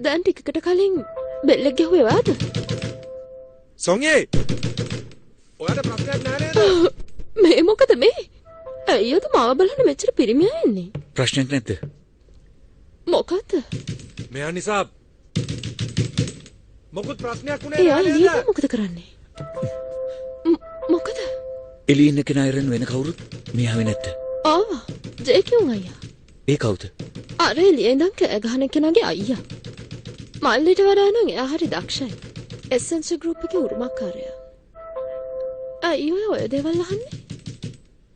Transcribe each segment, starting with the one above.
දැන් ටිකකට කලින් බෙල්ලෙක් ගැහුවේ ඔයාද? සොංගේ ඔයාට ප්‍රශ්නයක් නෑ නේද? මේ මොකද මේ? අයියෝද මාව බලන්න මෙච්චර පිරිමියා ඉන්නේ? ප්‍රශ්නයක් නැද්ද? මොකද්ද? මෙයා නිසා මොකුත් ප්‍රශ්නයක් උනේ එයා නෑ එළියට නේද? මොකද කරන්නේ? මොකද? එළියේ ඉන්න කෙනා ඉරන් වෙන කවුරුත් මියාවේ නැද්ද? ආවා. ජේකියුන් අයියා. ඒ කවුද? අර එළියේ ඉඳන් කෑ ගහන කෙනාගේ අයියා. මල්ලිට වඩා නම් එයා හරි දක්ෂයි. එසෙන්ෂල් ගෲප් එකේ උරුමකාරයා. අයියෝ ඔය දේවල් අහන්නේ?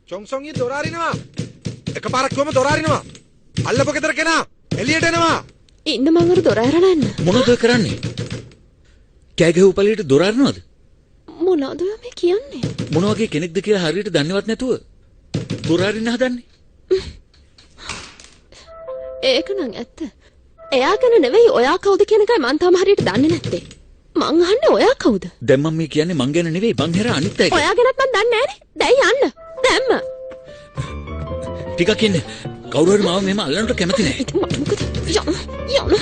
චොංසොංගේ දොර අරිනවා. එකපාරක් කොහම දොර අරිනවා. අල්ලපු ගෙදර කෙනා එළියට එනවා. ඉන්න මං අර දොර අරලා යන්න. මොනවද කරන්නේ? කෑ ගැහුව පළියට දොර අරනවද? මොනවද මේ කියන්නේ? මොන වගේ කෙනෙක්ද කියලා හරියට දන්නේවත් නැතුව දොර අරින්න හදන්නේ? ඒක නම් ඇත්ත. එයා ගැන නෙවෙයි ඔයා කවුද කියන එකයි මං තාම හරියට දන්නේ නැත්තේ. මං අහන්නේ ඔයා කවුද? දැන් මම මේ කියන්නේ මං ගැන නෙවෙයි මං හැර අනිත් අය ගැන. ඔයා ගැනත් මං දන්නේ නැහනේ. දැන් යන්න. දැම්ම. ටිකක් ඉන්න. කවුරු හරි මාව මෙහෙම අල්ලන්නට කැමති නැහැ. ඉතින් මට මොකද? යන්න.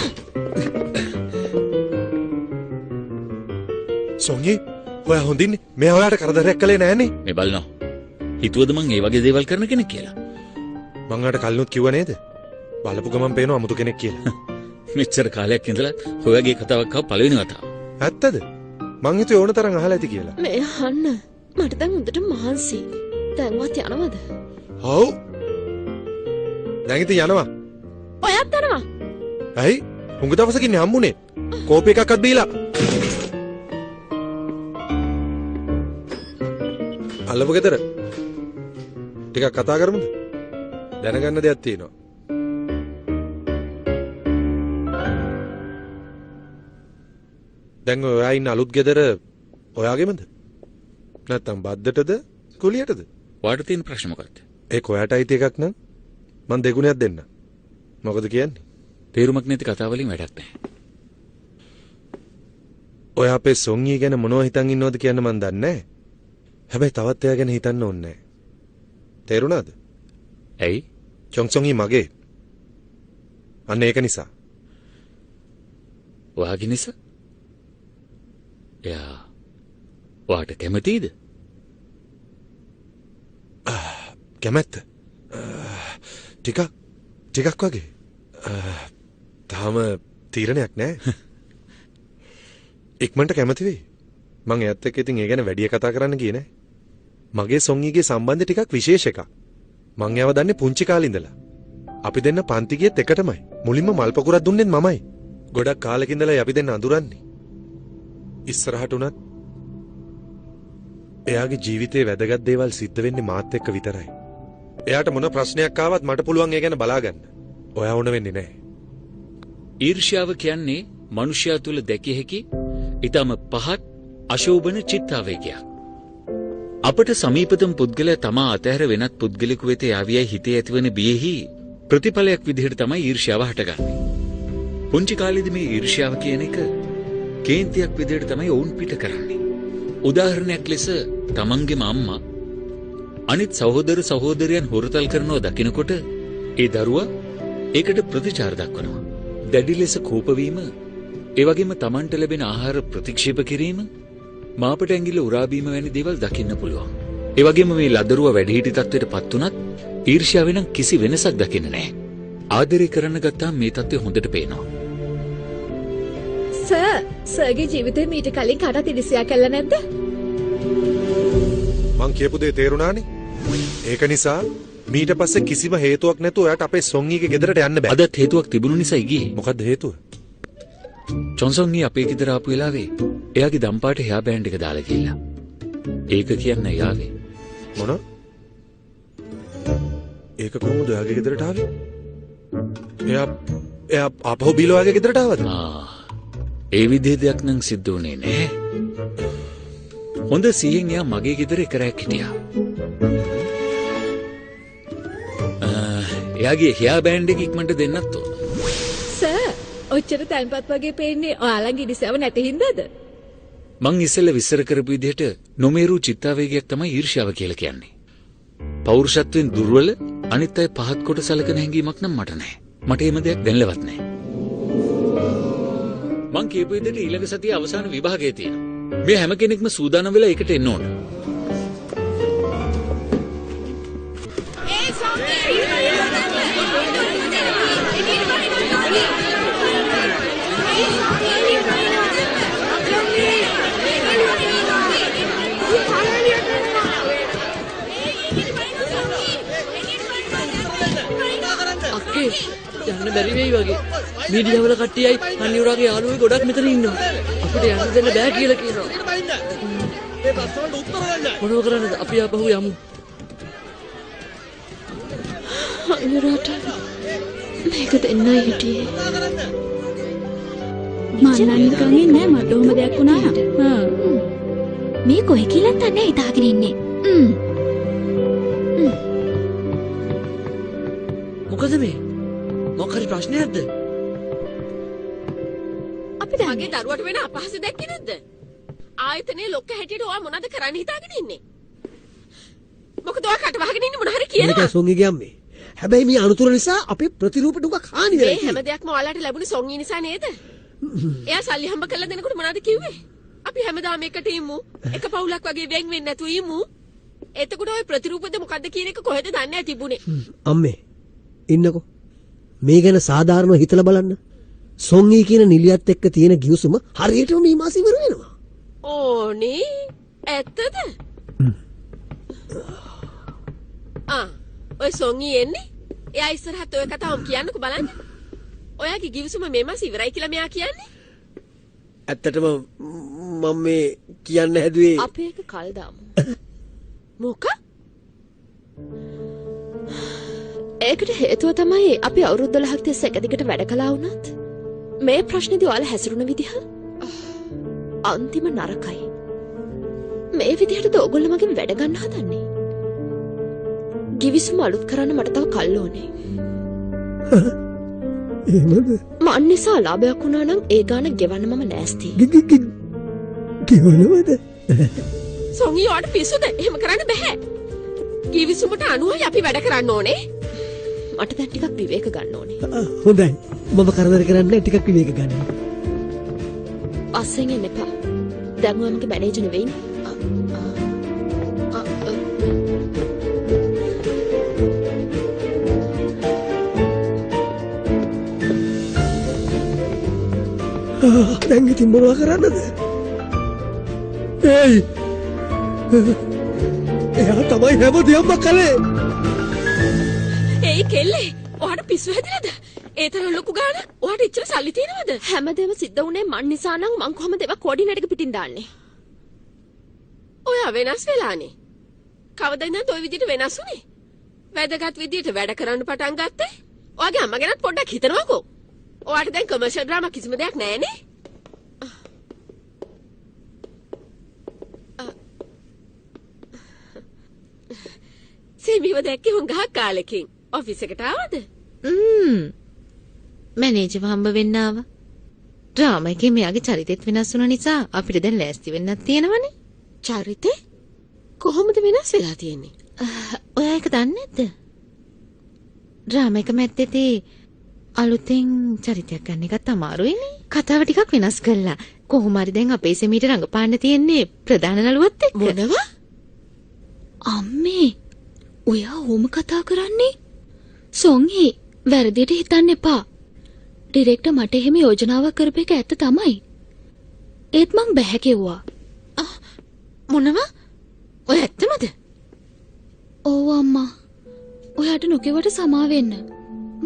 සොංගේ ඔයා හොඳින්නේ. මෙයා ඔයාට කරදරයක් කළේ නෑනේ. මේ බලනවා. හිතුවද මං ඒ වගේ දේවල් කරන කෙනෙක් කියලා? මං ඔයාට කලිනුත් කිව්වා නේද? බලපු ගමන් පේනවා අමුතු කෙනෙක් කියලා. මෙච්චර කාලයක් ඉඳලා ඔයගේ කතාවක් ආව පළවෙනි වතාව. ඇත්තද? මං හිතුවේ ඕන තරම් අහලා ඇති කියලා. මේ අහන්න. මට දැන් හොඳට මහන්සි. දැන්වත් යනවද? ඔව්. දැන් ඉතින් යනවා. ඔයත් යනවා. ඇයි? හුඟ දවසකින් හම්බුනේ. කෝපි එකක්වත් බීලා. අල්ලපු ගෙදර. ටිකක් කතා කරමුද? දැනගන්න දෙයක් තියෙනවා. දැන් ඔයා ඉන්න අලුත් ගෙදර ඔයාගේමද? නැත්තම් බද්දටද කුලියටද? ඔයාට තියෙන ප්‍රශ්න මොකක්ද? ඒක ඔයාට අයිති එකක් නම් මං දෙගුණයක් දෙන්න. මොකද කියන්නේ? තේරුමක් නැති කතා වලින් වැඩක් නැහැ. ඔයා අපේ සොංගී ගැන මොනව හිතන් ඉන්නවද කියන්න මං දන්නේ නැහැ. හැබැයි තවත් එයා ගැන හිතන්න ඕනේ නැහැ. තේරුණාද? ඇයි? චොංසොංගී මගේ. අන්න ඒක නිසා. ඔයාගේ නිසා? එයා ඔයාට කැමතිද? කැමැත්ත? ටිකක් වගේ. තාම තීරණයක් නැහැ. ඉක්මනට කැමති වෙයි. මං එයත් එක්ක ඉතින් ඒ ගැන වැඩි කතා කරන්න ගියේ නැහැ. මගේ සොංගීගේ සම්බන්ධය ටිකක් විශේෂ එකක්. මං එයාව දන්නේ පුංචි කාලේ ඉඳලා. අපි දෙන්න පන්ති ගියෙත් එකටමයි. මුලින්ම මල් පොකුරක් දුන්නෙත් මමයි. ගොඩක් කාලෙක ඉඳලා අපි දෙන්න අඳුරන්නේ. ඉස්සරහට උනත් එයාගේ ජීවිතේ වැදගත් දේවල් සිද්ධ වෙන්නේ මාත් එක්ක විතරයි. එයාට මොන ප්‍රශ්නයක් ආවත් මට පුළුවන් ඒ ගැන බලාගන්න. ඔයා වුණ වෙන්නේ නැහැ. ඊර්ෂ්‍යාව කියන්නේ මනුෂ්‍යයා තුල දැකිය හැකි ඊටම පහත් අශෝභන චිත්තාවේගයක්. අපට සමීපතම පුද්ගලයා තමා අතහැර වෙනත් පුද්ගලෙකු වෙත යාවියයි හිතේ ඇතිවන බියෙහි ප්‍රතිඵලයක් විදිහට තමයි ඊර්ෂ්‍යාව හටගන්නේ. පුංචි කාලේදී මේ ඊර්ෂ්‍යාව කියන එක කේන්තියක් විදිහට තමයි වුන් පිට කරන්නේ. උදාහරණයක් ලෙස තමන්ගේම අම්මා අනිත් සහෝදර සහෝදරයන් හොරතල් කරනවා දකිනකොට ඒ දරුවා ඒකට ප්‍රතිචාර දක්වනවා. දැඩි ලෙස කෝප වීම, ඒ වගේම තමන්ට ලැබෙන ආහාර ප්‍රතික්ෂේප කිරීම, මාපට ඇඟිල්ල උරා බීම වැනි දේවල් දකින්න පුළුවන්. ඒ වගේම මේ ලදරුවා වැඩිහිටි තත්ත්වයට පත් වුණත් ඊර්ෂ්‍යාවෙන් කිසි වෙනසක් දකින්න නැහැ. ආදරය කරන්න ගත්තාම මේ තත්ත්වය හොඳට පේනවා. සර්ගේ ජීවිතේ මීට කලින් කාටවත් ඉරිසියා කළා නැද්ද? මං කියපු දේ තේරුණානේ. ඒක නිසා මීට පස්සේ කිසිම හේතුවක් නැතුව ඔයාට අපේ සොංගීගේ ගෙදරට යන්න බෑ. අදත් හේතුවක් තිබුණු නිසා ගියේ. මොකද්ද හේතුව? චොන්සොන්ගේ අපේ ගෙදර ආපු වෙලාවේ එයාගේ දම්පාට හෙයා බෑන්ඩ් එක දාලා ගිහලා. ඒක කියන්න යාවේ. මොන? ඒක කොහොමද ඔයාගේ ගෙදරට ආවේ? එයා ආපහු බීලා ඔයාගේ ගෙදරට ආවද? ඒ විදිහේ දෙයක් නම් සිද්ධ වුණේ නැහැ. හොඳ සීයෙන් එයා මගේ ගෙදර එක රැයක් හිටියා. එයාගේ හෙයා බෑන්ඩ් එක ඉක්මනට දෙන්නත් ඕන. සර්, ඔච්චර තැන්පත් වගේ පේන්නේ ඔයාලගේ ඉරිසියාව නැති හින්දාද? මං ඉස්සෙල්ල විස්තර කරපු විදිහට නොමේරු චිත්තාවේගයක් තමයි ඊර්ෂ්‍යාව කියලා කියන්නේ. පෞරුෂත්වයෙන් දුර්වල අනිත් අය පහත් කොට සැලකන හැඟීමක් නම් මට නැහැ. මට එහෙම දෙයක් දැනලවත් නැහැ. මං කියපු විදිහට ඊළඟ සතියේ අවසාන විභාගය තියෙනවා. මේ හැම කෙනෙක්ම සූදානම් වෙලා ඒකට එන්න ඕන. යන්න බැරි වෙයි වගේ. මීඩියා වල කට්ටියයි අනිවාර්යගේ යාළුවෝ ගොඩක් මෙතන ඉන්නවා. අපිට යන්න දෙන්න බෑ කියලා කියනවා. මේ ප්‍රශ්න වලට උත්තර ගන්න. මොනව කරන්නද? අපි ආපහු යමු. අනිවාර්යට මේක දෙන්නයි හිටියේ. මම නම් නිකන් ඉන්නේ මට ඔහොම දෙයක් වුණා නම්. මේ කොයි කියලා තමයි හිතාගෙන ඉන්නේ. මොකද මේ? මොකරි ප්‍රශ්නයක්ද? අපි දැන්ගේ දරුවට වෙන අපහාස දැක්කේ නැද්ද? ආයතනයේ ලොක්ක හැටියට ඔයා මොනවද කරන්න හිතාගෙන ඉන්නේ? මොකද ඔයා කට වහගෙන ඉන්නේ මොන හරි කියනවා. මේක සොංගිගේ අම්මේ. හැබැයි මේ අනුතුර නිසා අපේ ප්‍රතිරූප ටුකක් හානි වෙලා මේ හැම දෙයක්ම ඔයාලට ලැබුණේ සොංගි නිසා නේද? එයා සල්ලි හම්බ කරලා දෙනකොට මොනවද කිව්වේ? අපි හැමදාම එකට ඉමු. එක පවුලක් වගේ වෙන් වෙන්නේ නැතුව ඉමු. එතකොට ඔය ප්‍රතිරූපද මොකද්ද කියන එක කොහෙද දන්නේ නැහැ තිබුණේ. අම්මේ ඉන්නකෝ. මේ ගැන සාධාරණව හිතලා බලන්න. සොංගී කියන නිලියත් එක්ක තියෙන ගිවිසුම හරියටම මේ මාසෙ ඉවර වෙනවා. ඕනේ ඇත්තද? ඔය සොංගී එන්නේ? එයා ඉස්සරහට ඔය කතාවම කියන්නකෝ බලන්න. ඔයාගේ ගිවිසුම මේ මාසෙ ඉවරයි කියලා මෙයා කියන්නේ? ඇත්තටම මම මේ කියන්න හැදුවේ අපි එක කල් දාමු. මොක? ඒකට හේතුව තමයි අපි අවුරුදු 12ක් තිස්සේ එක දිගට වැඩ කළා වුණත් මේ ප්‍රශ්නේදී ඔයාලා හැසිරුණ විදිහ අන්තිම නරකයි. මේ විදිහටද ඔයගොල්ලෝ මගෙන් වැඩ ගන්න හදන්නේ? ගිවිසුම අලුත් කරන්න මට තව කල් ඕනේ. එහෙමද? මන් නිසා ලාභයක් වුණා නම් ඒ ගාන ගෙවන්න මම ලෑස්ති. කිව්වනවද? සොංගී ඔයාට පිස්සුද? එහෙම කරන්න බෑ. ගිවිසුමට අනුවයි අපි වැඩ කරන්න ඕනේ. මට දැන් ටිකක් විවේක ගන්න ඕනේ. හොඳයි. මම කරදර කරන්නේ ටිකක් විවේක ගන්න. අස්සෙන් එන්න එපා. දැන් මගේ මැනේජර් නෙවෙයිනේ. දැන් ඉතින් මොනවා කරන්නද? එයි! එයා තමයි හැමදේම කළේ. ඒයි කෙල්ලේ, ඔයාට පිස්සු හැදිලාද? ඒ තරම් ලොකු ගානක් ඔයාට ඉච්චර සල්ලි තියෙනවද? හැමදේම සිද්ධ වුණේ මන් නිසා නම් මං කොහමද ඒවා කෝඩිනේටර් එක පිටින් දාන්නේ? ඔයා වෙනස් වෙලානේ. කවදද ඉඳන් ඔය විදිහට වෙනස් වුනේ? වැදගත් විදිහට වැඩ කරන්න පටන් ගත්තේ? ඔයාගේ අම්මා ගැනත් පොඩ්ඩක් හිතනවාකෝ. ඔයාට දැන් කමර්ෂල් ඩ්‍රාමා කිසිම දෙයක් නැහැනේ? සීමිව දැක්කේ හුඟක් කාලෙකින්. ඔෆිස් එකට ආවද? මැනේජර් හම්බ වෙන්න ආවා. ඩ්‍රාමා එකේ මෙයාගේ චරිතෙත් වෙනස් වුණ නිසා අපිට දැන් ලෑස්ති වෙන්නත් තියෙනවනේ. චරිතේ? කොහොමද වෙනස් වෙලා තියෙන්නේ? ඔයා ඒක දන්නේ නැද්ද? ඩ්‍රාමා එක මැද්දේදී අලුතෙන් චරිතයක් ගන්න එකත් අමාරුයිනේ. කතාව ටිකක් වෙනස් කළා. කොහොම හරි දැන් අපේ සෙමීට රඟපාන්න තියෙන්නේ ප්‍රධාන නළුවත් එක්ක. මොනවා? අම්මේ ඔයා ඕම කතා කරන්නේ? සොංහි වැරදියට හිතන්න එපා. ඩිරෙක්ටර් මට එහෙම යෝජනාවක් කරපු එක ඇත්ත තමයි. ඒත් මං බැහැ කිව්වා. මොනවා? ඔය ඇත්තමද? ඔව් අම්මා. ඔයාට නොකියවට සමා වෙන්න.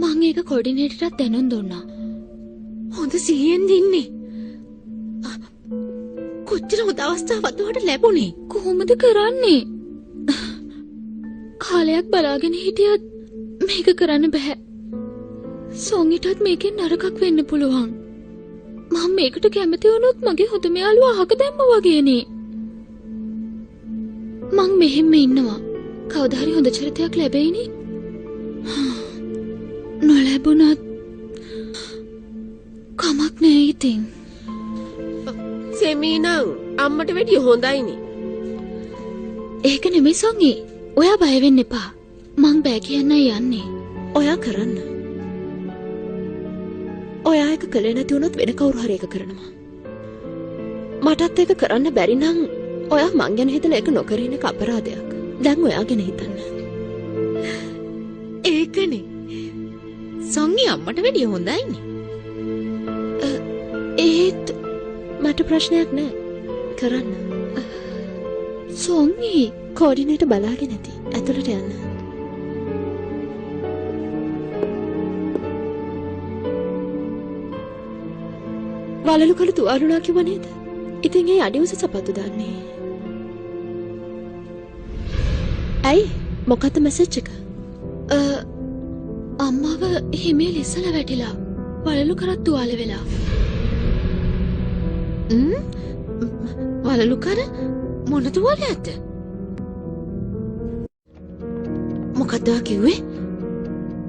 මං ඒක කෝඩිනේටර්ට දැනුම් දුන්නා. හොඳ සිහියෙන් ඉන්නේ. කොච්චර හොඳ අවස්ථාවක් ඔයාට ලැබුණේ? කොහොමද කරන්නේ? කාලයක් බලාගෙන හිටියත් මේක කරන්න බෑ. සොංගිටත් මේකෙන් නරකක් වෙන්න පුළුවන්. මම මේකට කැමති වුණොත් මගේ හොඳම යාළුවා අහක දැම්මා වගේනේ. මං මෙහෙම ඉන්නවා. කවදා හරි හොඳ චරිතයක් ලැබෙයිනේ. නොලැබුණත් කමක් නෑ ඉතින්. සෙමී නම් අම්මට වැඩිය හොඳයිනේ. ඒක නෙමෙයි සොංගි. ඔයා බය වෙන්න එපා. මං බෑ කියන්නයි යන්නේ. ඔයා කරන්න. ඔයා එක කළේ නැති වුණොත් වෙන කවුරු හරි එක කරනවා. මටත් ඒක කරන්න බැරි නම් ඔයා මං ගැන හිතන එක නොකර ඉන්න එක අපරාධයක්. දැන් ඔයා ගැන හිතන්න. ඒකනේ. සොංගි අම්මට වැඩිය හොඳයිනේ. ඒත් මට ප්‍රශ්නයක් නෑ. කරන්න. සොංගි කෝඩිනේටර් බලාගෙන ඇති. ඇතුළට යන්න. වලලු කළ තුවාරුණා කිව්ව නේද? ඉතින් ඒ අඩි උස සපත්තු දාන්නේ. ඇයි? මොකක්ද මැසේජ් එක? අම්මාව හිමේ ලිස්සල වැටිලා වලලු කරත් තුවාල වෙලා. වලලු කර මොන තුවාලයක්ද? මොකක්ද ඔයා කිව්වේ?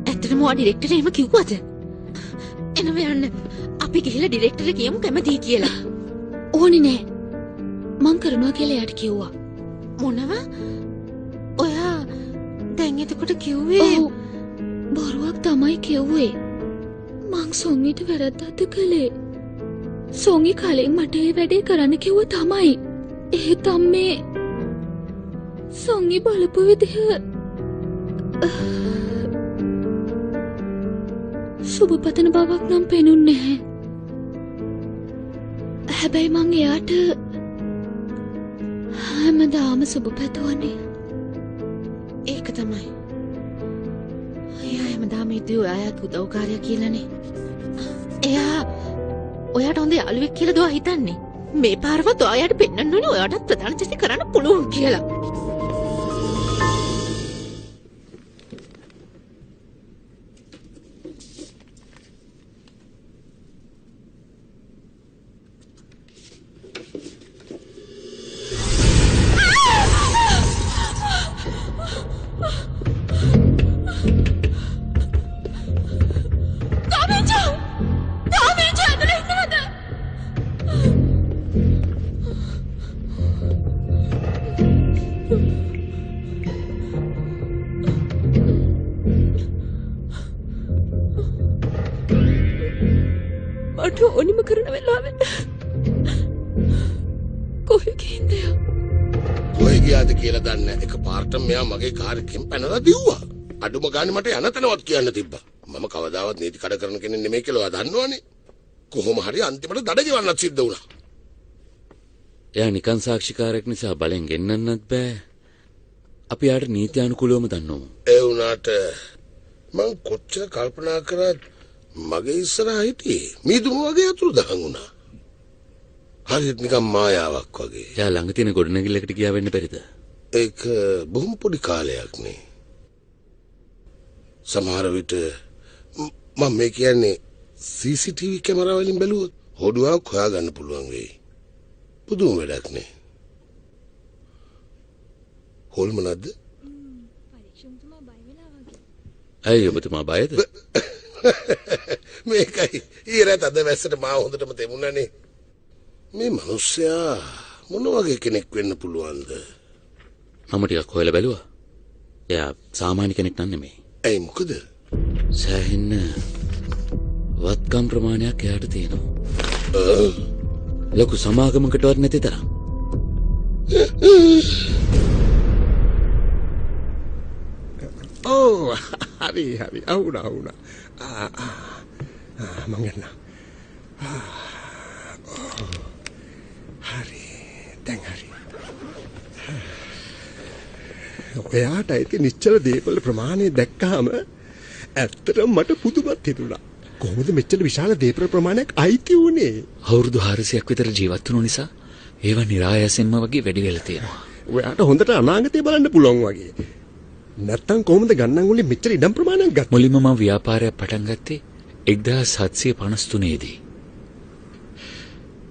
ඇත්තටම ඔයා ඩිරෙක්ටර් එහෙම කිව්වද? එනම යන්න. අපි ගිහලා ඩිරෙක්ටර් කියමු කැමතියි කියලා. ඕනේ නෑ. මං කරනවා කියලා එයාට කිව්වා. මොනව? ඔයා දැන් එතකොට කිව්වේ ඔව්. බොරුවක් තමයි කිව්වේ. මං සොංගිට වැරද්දක්ද කළේ. සොංගි කලින් මට ඒ වැඩේ කරන්න කිව්ව තමයි. ඒත් අම්මේ සොංගි බලපු විදිහ සුබපතන බවක් නම් පෙනුන්නේ නැහැ. හැබැයි මං එයාට හැමදාම සුබපැතුවනේ. ඒක තමයි. එයා හැමදාම හිතුවේ ඔයාට උදව්කාරයා කියලානේ. එයා ඔයාට හොඳ යාළුවෙක් කියලා දවා හිතන්නේ. මේ පාරවත් ඔයාට පෙන්වන්න ඕනේ ඔයාටත් ප්‍රධාන චරිත කරන්න පුළුවන් කියලා. මට ඕනිම කරන වෙලාවෙ කොහෙ ගින්ද යා? කොහෙ ගියාද කියලා දන්නේ එක පාර්ට මෙයා මගේ කාර් එකෙන් පැනලා දිව්වා. අඩුම ගානේ මට යන තැනවත් කියන්න තිබ්බා. මම කවදාවත් නීති කඩ කරන කෙනෙක් නෙමෙයි කියලා ඔයා දන්නවනේ. කොහොම හරි අන්තිමට දඩ ගෙවන්නත් සිද්ධ වුණා. එයා නිකන් සාක්ෂිකාරයෙක් නිසා බලෙන් ගෙන්නන්නත් බෑ. අපි යාට නීත්‍යානුකූලවම දන්නවමු. ඒ වුණාට මං කොච්චර කල්පනා කරත් මගේ ඉස්සරහා හිටියේ මීදුම වගේ අතුරුදහන් වුණා. හරියට නිකන් මායාවක් වගේ. එයා ළඟ තියෙන ගොඩනැගිල්ලකට ගියා වෙන්න බැරිද? ඒක බොහොම පොඩි කාලයක් නේ. සමහර විට මම මේ කියන්නේ CCTV කැමරා වලින් බැලුවොත් හොඩුවක් හොයාගන්න පුළුවන් වෙයි. පුදුම වැඩක් නේ. හොල්මනක්ද? ඇයි ඔබතුමා බයද? මේකයි ඊරත් අද වැස්සට මාව හොඳටම තෙමුණනේ. මේ මිනිස්සයා මොන වගේ කෙනෙක් වෙන්න පුළුවන්ද? මම ටිකක් හොයලා බැලුවා. එයා සාමාන්‍ය කෙනෙක් නන් නෙමෙයි. ඇයි මොකද? සෑහෙන්න වත්කම් ප්‍රමාණයක් එයාට තියෙනවා. ලොකු සමාගමකටවත් නැති තරම්. ඕ හරි අවුනා. මං යන්න. හරි. දැන් හරි. ඔයාට ඇති නිශ්චල දේපල ප්‍රමාණය දැක්කහම ඇත්තටම මට පුදුමත් හිතුණා. කොහොමද මෙච්චර විශාල දේපල ප්‍රමාණයක් අයිති වුණේ? අවුරුදු 400ක් විතර ජීවත් වුණු නිසා ඒවා નિરાයසෙන්ම වගේ වැඩි වෙලා තියෙනවා. ඔයාට හොඳට අනාගතය බලන්න පුළුවන් වගේ. නැත්තම් කොහොමද ගණන් වලින් මෙච්චර ඉඩම් ප්‍රමාණයක් ගත්තේ? මුලින්ම මම ව්‍යාපාරයක් පටන් ගත්තේ 1753 දී.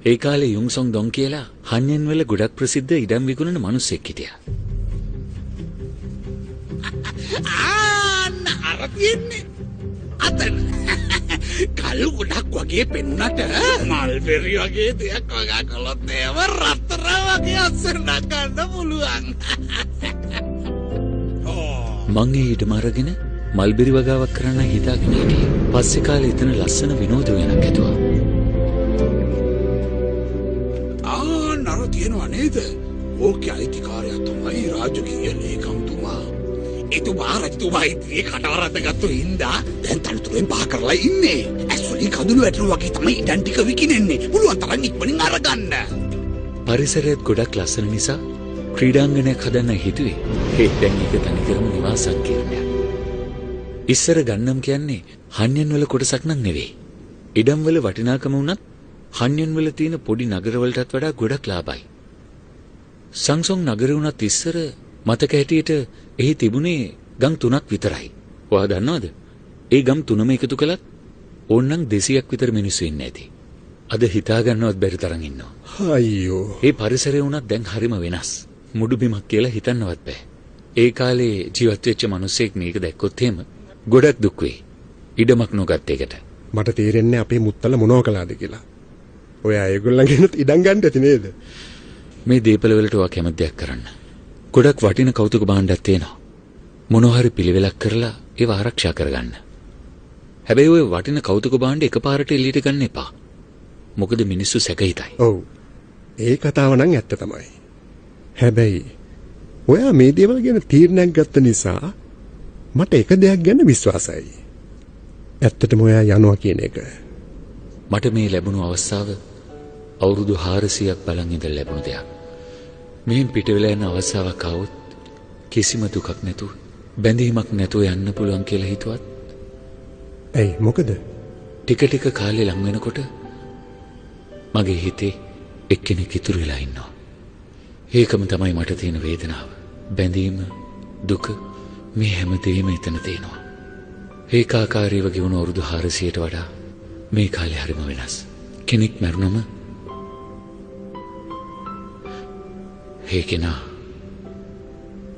ඒ කාලේ යුන්සොන් ඩොන් කියලා හන්යන් වල ගොඩක් ප්‍රසිද්ධ ඉඩම් විකුණන මිනිස්සෙක් හිටියා. අර තියෙන්නේ අතන කල් ගොඩක් වගේ පෙන්නුනට මල්බෙරි වගේ දෙයක් වගා කළොත් ඒව රත්තරන් වගේ අස්සරණ ගන්න පුළුවන්. මං ඊටම අරගෙන මල්බිරි වගාවක් කරන්න හිතාගෙන හිටියේ. පස්සේ කාලේ එතන ලස්සන විනෝද උයනක් ඇතුවා. නර තියෙනවා නේද? ඕකේ අයිතිකාරයා තමයි රාජකීය ලේකම්තුමා. එතුමා රජතුමා ඉදිරියේ කටවරද්ද ගත්තු හින්දා දැන් තනතුරෙන් පහ කරලා ඉන්නේ. ඇස්වලින් කඳුළු වැටෙනවා වගේ තමයි ඉඩම් ටික විකිනෙන්නේ. පුළුවන් තරම් ඉක්මනින් අරගන්න. පරිසරයත් ගොඩක් ලස්සන නිසා ක්‍රීඩාංගණයක් හදන්න හිතුවේ. ඒත් දැන් ඒක තනිකරම නිවාස සංකීර්ණයක්. ඉස්සර ගන්නම් කියන්නේ හන්යන් වල කොටසක් නම් නෙවෙයි. ඉඩම් වල වටිනාකම වුණත් හන්යන් වල තියෙන පොඩි නගරවලටත් වඩා ගොඩක් ලාභයි. සංසොන් නගරේ වුණත් ඉස්සර මතක හැටියට එහි තිබුණේ ගම් 3ක් විතරයි. ඔයා දන්නවද? ඒ ගම් 3ම එකතු කළත් ඕන්නම් 200ක් විතර මිනිස්සු ඉන්නේ නැති. අද හිතා ගන්නවත් බැරි තරම් ඉන්නවා. අයියෝ. ඒ පරිසරය වුණත් දැන් හරිම වෙනස්. මුඩු බිමක් කියලා හිතන්නවත් බෑ. ඒ කාලේ ජීවත් වෙච්ච මිනිස්සෙක් මේක දැක්කොත් එහෙම ගොඩක් දුක් වෙයි. ඉඩමක් නොගත් එකට. මට තේරෙන්නේ අපේ මුත්තල මොනව කළාද කියලා. ඔයා ඒගොල්ලන්ගෙන් ඉඩම් ගන්න ඇති නේද? මේ දීපල වලට ඔයා කැමති දෙයක් කරන්න. ගොඩක් වටින කෞතුක භාණ්ඩයක් තියෙනවා. මොනවා හරි පිළිවෙලක් කරලා ඒව ආරක්ෂා කරගන්න. හැබැයි ඔය වටින කෞතුක භාණ්ඩ එකපාරට එළියට ගන්න එපා. මොකද මිනිස්සු සැක හිතයි. ඔව්. ඒ කතාව නම් ඇත්ත තමයි. හැබැයි ඔයා මේ දේවල් ගැන තීරණයක් ගත්ත නිසා මට එක දෙයක් ගැන විශ්වාසයි. ඇත්තටම ඔයා යනවා කියන එක. මට මේ ලැබුණු අවස්ථාව අවුරුදු 400ක් බලන් ඉඳලා ලැබුණු දෙයක්. මෙහෙන් පිට වෙලා යන අවස්ථාවක් ආවොත් කිසිම දුකක් නැතුව බැඳීමක් නැතුව යන්න පුළුවන් කියලා හිතුවත් ඇයි මොකද? ටික ටික කාලේ ලඟ වෙනකොට මගේ හිතේ එක්කෙනෙක් ඉතුරු වෙලා ඉන්නවා. ඒකම තමයි මට තියෙන වේදනාව. බැඳීම, දුක, මේ හැමදේම එතන තියෙනවා. ඒකාකාරීව ගෙවුණු අවුරුදු 400ට වඩා මේ කාලේ හරිම වෙනස්. කෙනෙක් මැරුණම ඒ කෙනා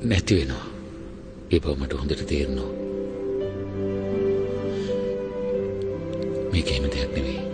නැති වෙනවා. ඒ බව මට හොඳට තේරෙනවා. මේක එහෙම දෙයක් නෙවෙයි.